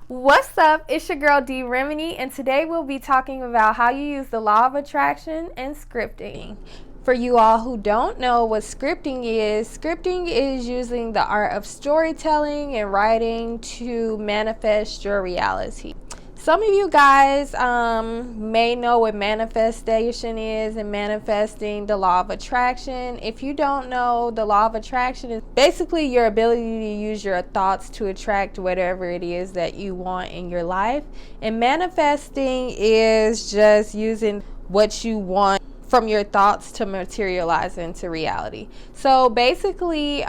What's up? It's your girl D Remini, and today we'll be talking about how you use the law of attraction and scripting. For you all who don't know what scripting is using the art of storytelling and writing to manifest your reality. Some of you guys may know what manifestation is and manifesting the law of attraction. If you don't know, the law of attraction is basically your ability to use your thoughts to attract whatever it is that you want in your life. And manifesting is just using what you want from your thoughts to materialize into reality. So basically,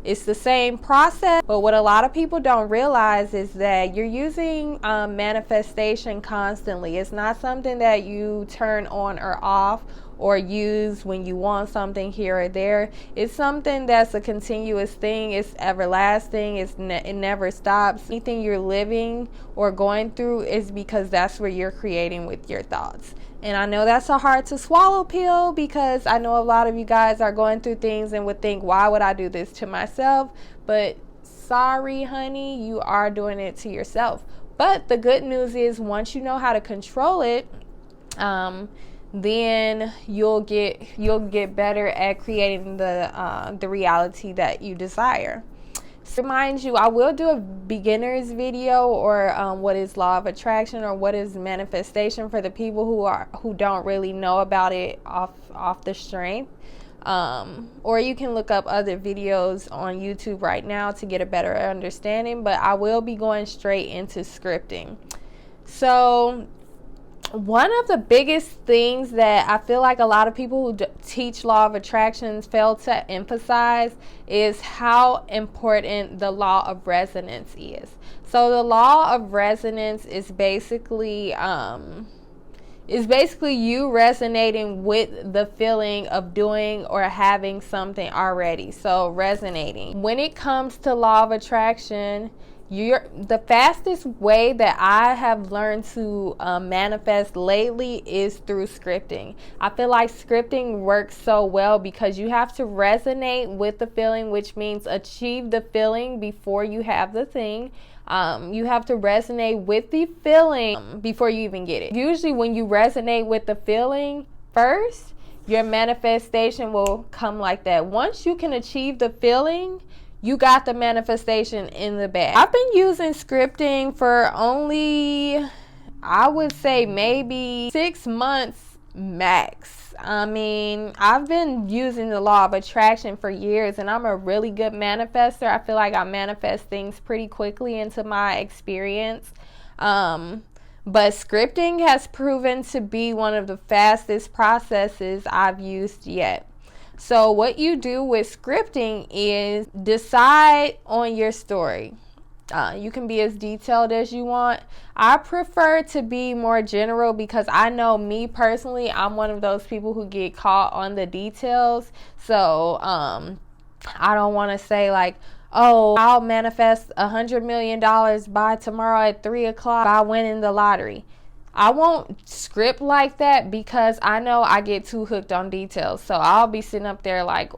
it's the same process, but what a lot of people don't realize is that you're using manifestation constantly. It's not something that you turn on or off or use when you want something here or there. It's something that's a continuous thing. It's everlasting. It never stops. Anything you're living or going through is because that's what you're creating with your thoughts. And I know that's a hard to swallow pill, because I know a lot of you guys are going through things and would think, why would I do this to myself? But sorry, honey, you are doing it to yourself. But the good news is, once you know how to control it, then you'll get better at creating the reality that you desire. So remind you, I will do a beginner's video or what is law of attraction or what is manifestation for the people who don't really know about it off the strength. Or you can look up other videos on YouTube right now to get a better understanding, but I will be going straight into scripting. So one of the biggest things that I feel like a lot of people who teach law of attractions fail to emphasize is how important the law of resonance is. So the law of resonance is basically you resonating with the feeling of doing or having something already. So resonating. When it comes to law of attraction, the fastest way that I have learned to manifest lately is through scripting. I feel like scripting works so well because you have to resonate with the feeling, which means achieve the feeling before you have the thing. You have to resonate with the feeling before you even get it. Usually when you resonate with the feeling first, your manifestation will come like that. Once you can achieve the feeling, you got the manifestation in the bag. I've been using scripting for only, I would say, maybe 6 months max. I mean, I've been using the law of attraction for years, and I'm a really good manifester. I feel like I manifest things pretty quickly into my experience. But scripting has proven to be one of the fastest processes I've used yet. So what you do with scripting is decide on your story. You can be as detailed as you want. I prefer to be more general because I know, me personally, I'm one of those people who get caught on the details. So I don't want to say like, oh, I'll manifest $100 million by tomorrow at 3 o'clock by winning the lottery. I won't script like that because I know I get too hooked on details. So I'll be sitting up there like,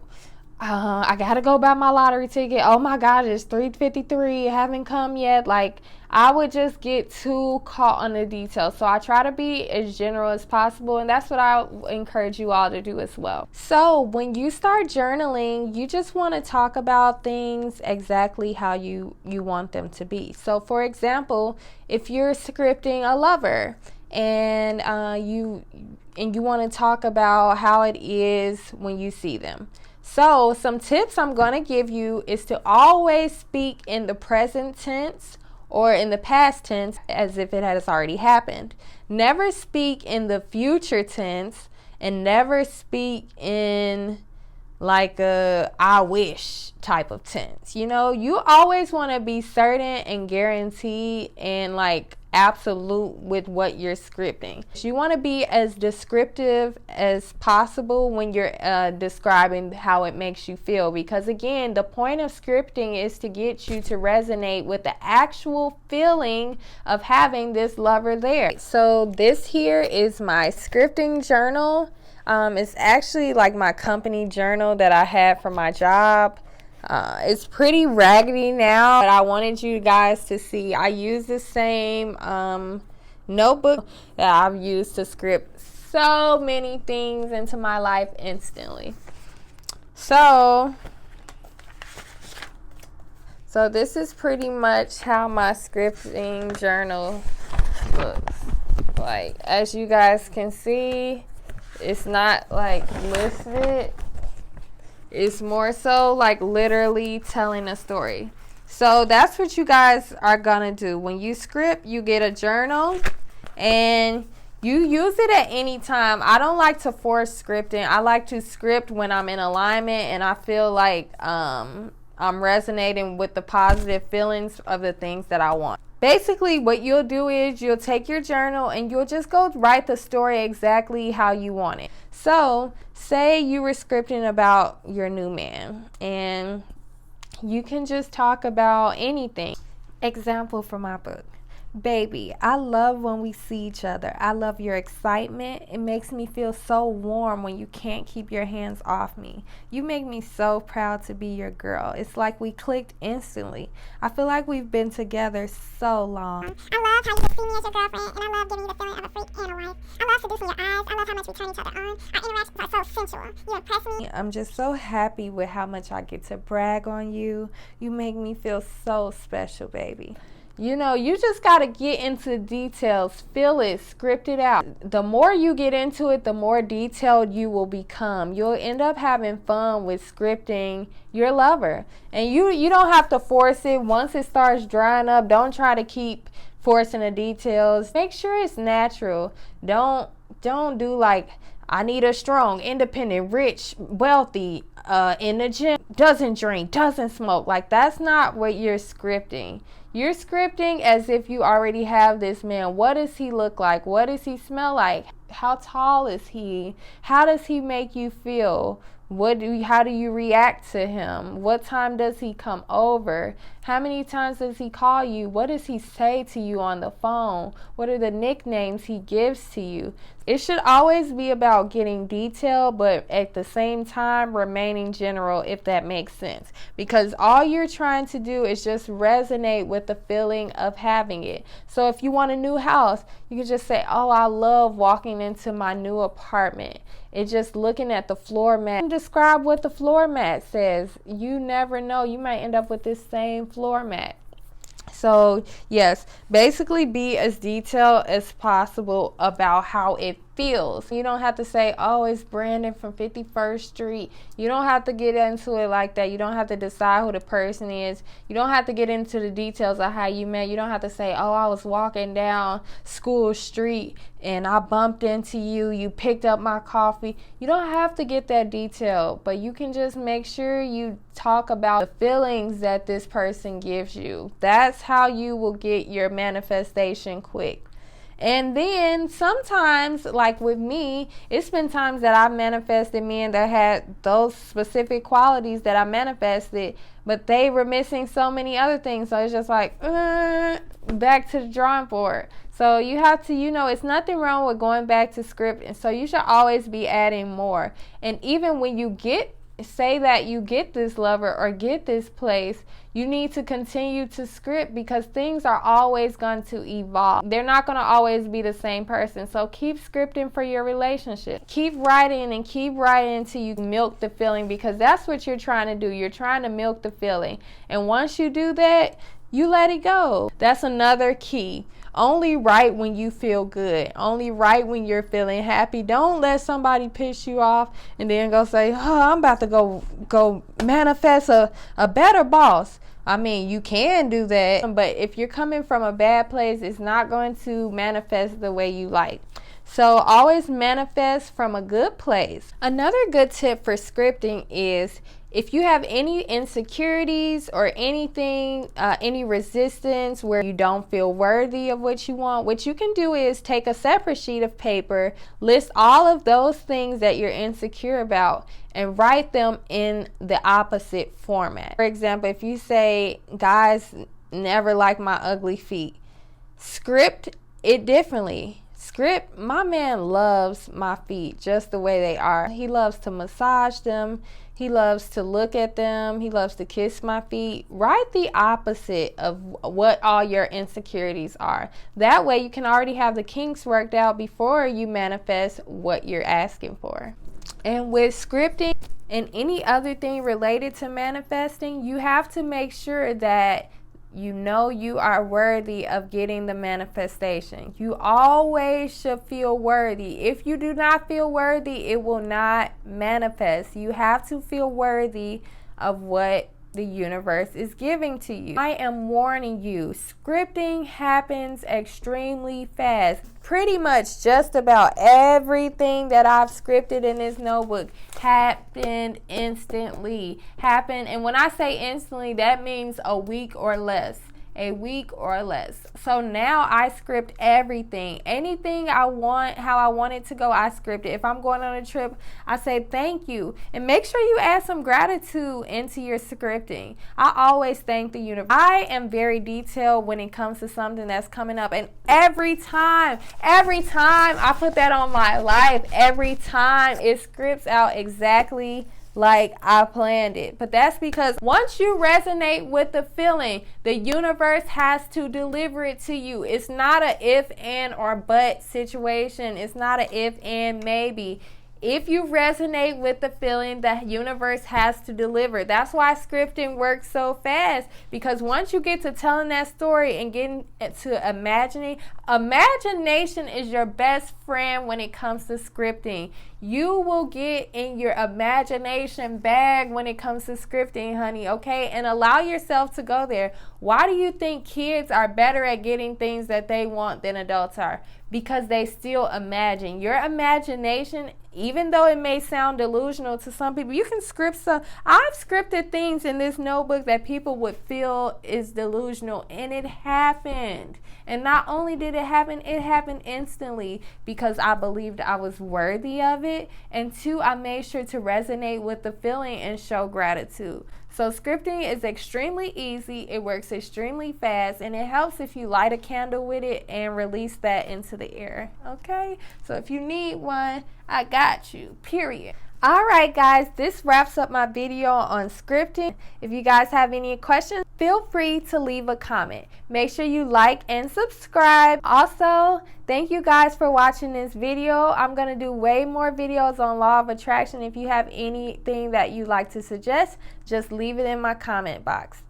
I gotta go buy my lottery ticket. Oh my God, it's 3:53. Haven't come yet. Like, I would just get too caught on the details. So I try to be as general as possible, and that's what I encourage you all to do as well. So when you start journaling, you just want to talk about things exactly how you want them to be. So for example, if you're scripting a lover and you want to talk about how it is when you see them. So some tips I'm going to give you is to always speak in the present tense or in the past tense as if it has already happened. Never speak in the future tense, and never speak in like a I wish type of tense. You know, you always want to be certain and guaranteed and like absolute with what you're scripting. You want to be as descriptive as possible when you're describing how it makes you feel, because again, the point of scripting is to get you to resonate with the actual feeling of having this lover there. So this here is my scripting journal. It's actually like my company journal that I had for my job. It's pretty raggedy now, but I wanted you guys to see I use the same notebook that I've used to script so many things into my life instantly. So this is pretty much how my scripting journal looks. Like, as you guys can see, it's not like listed. It's more so like literally telling a story. So that's what you guys are gonna do. When you script, you get a journal and you use it at any time. I don't like to force scripting. I like to script when I'm in alignment and I feel like I'm resonating with the positive feelings of the things that I want. Basically, what you'll do is you'll take your journal and you'll just go write the story exactly how you want it. So, say you were scripting about your new man and you can just talk about anything. Example from my book. Baby, I love when we see each other. I love your excitement. It makes me feel so warm when you can't keep your hands off me. You make me so proud to be your girl. It's like we clicked instantly. I feel like we've been together so long. I love how you just see me as your girlfriend, and I love giving you the feeling of a freak and a wife. I love seducing your eyes. I love how much we turn each other on. Our interactions are so sensual. You impress me. I'm just so happy with how much I get to brag on you. You make me feel so special, baby. You know, you just got to get into details, feel it, script it out. The more you get into it, the more detailed you will become. You'll end up having fun with scripting your lover. And you don't have to force it. Once it starts drying up, don't try to keep forcing the details. Make sure it's natural. Don't do like, I need a strong, independent, rich, wealthy, in the gym, doesn't drink, doesn't smoke. Like, that's not what you're scripting. You're scripting as if you already have this man. What does he look like? What does he smell like? How tall is he? How does he make you feel? How do you react to him? What time does he come over? How many times does he call you? What does he say to you on the phone? What are the nicknames he gives to you? It should always be about getting detailed, but at the same time remaining general, if that makes sense. Because all you're trying to do is just resonate with the feeling of having it. So if you want a new house, you can just say, oh, I love walking into my new apartment. It's just looking at the floor mat. Describe what the floor mat says. You never know. You might end up with this same floor mat. So, yes, basically be as detailed as possible about how it feels. You don't have to say, oh, it's Brandon from 51st Street. You don't have to get into it like that. You don't have to decide who the person is. You don't have to get into the details of how you met. You don't have to say, oh, I was walking down School Street and I bumped into you. You picked up my coffee. You don't have to get that detailed, but you can just make sure you talk about the feelings that this person gives you. That's how you will get your manifestation quick. And then sometimes, like with me, it's been times that I manifested men that had those specific qualities that I manifested, but they were missing so many other things. So it's just like, back to the drawing board. So you have to, it's nothing wrong with going back to script. And so you should always be adding more. And even when you say that you get this lover or get this place, you need to continue to script because things are always going to evolve. They're not going to always be the same person. So keep scripting for your relationship. Keep writing and keep writing until you milk the feeling, because that's what you're trying to do. You're trying to milk the feeling. And once you do that, you let it go. That's another key. Only write when you feel good. Only write when you're feeling happy. Don't let somebody piss you off and then go say, oh, I'm about to go manifest a better boss. I mean, you can do that, but if you're coming from a bad place, it's not going to manifest the way you like. So always manifest from a good place. Another good tip for scripting is if you have any insecurities or anything, any resistance where you don't feel worthy of what you want, what you can do is take a separate sheet of paper, list all of those things that you're insecure about, and write them in the opposite format. For example, if you say, guys never like my ugly feet, script it differently. Script, my man loves my feet just the way they are. He loves to massage them. He loves to look at them. He loves to kiss my feet. Write the opposite of what all your insecurities are. That way you can already have the kinks worked out before you manifest what you're asking for. And with scripting and any other thing related to manifesting, you have to make sure that you know you are worthy of getting the manifestation. You always should feel worthy. If you do not feel worthy, it will not manifest. You have to feel worthy of what the universe is giving to you. I am warning you, scripting happens extremely fast. Pretty much just about everything that I've scripted in this notebook happened instantly. And when I say instantly, that means a week or less. A week or less. So now I script everything. Anything I want, how I want it to go, I script it. If I'm going on a trip, I say thank you. And make sure you add some gratitude into your scripting. I always thank the universe. I am very detailed when it comes to something that's coming up. And every time I put that on my life, every time it scripts out exactly like I planned it. But that's because once you resonate with the feeling, the universe has to deliver it to you. It's not a if, and, or but situation. It's not a if, and, maybe. If you resonate with the feeling, the universe has to deliver. That's why scripting works so fast, because once you get to telling that story and getting to imagining, imagination is your best friend when it comes to scripting. You will get in your imagination bag when it comes to scripting, honey, okay? And allow yourself to go there. Why do you think kids are better at getting things that they want than adults are? Because they still imagine. Your imagination, even though it may sound delusional to some people, you can script some. I've scripted things in this notebook that people would feel is delusional, and it happened. And not only did it happen instantly because I believed I was worthy of it. And two, I made sure to resonate with the feeling and show gratitude. So scripting is extremely easy. It works extremely fast, and it helps if you light a candle with it and release that into the air. Okay? So if you need one, I got you. Period. Alright guys, this wraps up my video on scripting. If you guys have any questions, feel free to leave a comment. Make sure you like and subscribe. Also, thank you guys for watching this video. I'm going to do way more videos on Law of Attraction. If you have anything that you'd like to suggest, just leave it in my comment box.